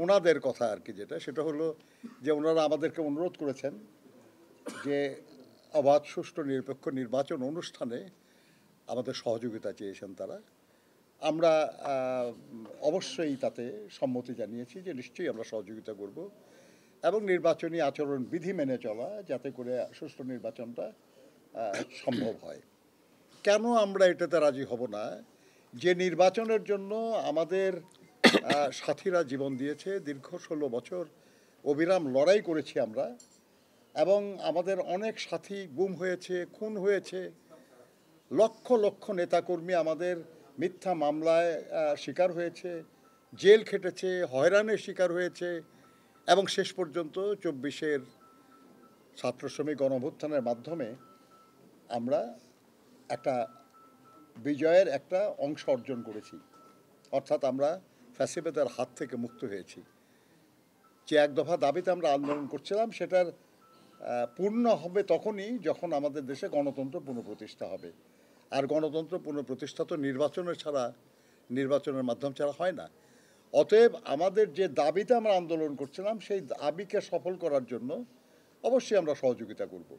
ওনাদের কথা আর কি, যেটা সেটা হলো যে ওনারা আমাদেরকে অনুরোধ করেছেন যে অবাধ সুষ্ঠু নিরপেক্ষ নির্বাচন অনুষ্ঠানে আমাদের সহযোগিতা চেয়েছেন তারা। আমরা অবশ্যই তাতে সম্মতি জানিয়েছি যে নিশ্চয়ই আমরা সহযোগিতা করব এবং নির্বাচনী আচরণ বিধি মেনে চলা যাতে করে সুষ্ঠু নির্বাচনটা সম্ভব হয়। কেন আমরা এটাতে রাজি হব না? যে নির্বাচনের জন্য আমাদের সাথীরা জীবন দিয়েছে, দীর্ঘ 16 বছর অবিরাম লড়াই করেছি আমরা, এবং আমাদের অনেক সাথী গুম হয়েছে, খুন হয়েছে, লক্ষ লক্ষ নেতাকর্মী আমাদের মিথ্যা মামলায় শিকার হয়েছে, জেল খেটেছে, হয়রানির শিকার হয়েছে, এবং শেষ পর্যন্ত 24-এর ছাত্র শ্রমিক গণঅভ্যুত্থানের মাধ্যমে আমরা একটা বিজয়ের একটা অংশ অর্জন করেছি। অর্থাৎ আমরা ফ্যাসিবাদের হাত থেকে মুক্ত হয়েছি। যে এক দফা দাবিতে আমরা আন্দোলন করছিলাম সেটার পূর্ণ হবে তখনই যখন আমাদের দেশে গণতন্ত্র পুনঃপ্রতিষ্ঠা হবে। আর গণতন্ত্র পুনঃপ্রতিষ্ঠা তো নির্বাচনের মাধ্যম ছাড়া হয় না। অতএব আমাদের যে দাবিতে আমরা আন্দোলন করছিলাম সেই দাবিকে সফল করার জন্য অবশ্যই আমরা সহযোগিতা করব।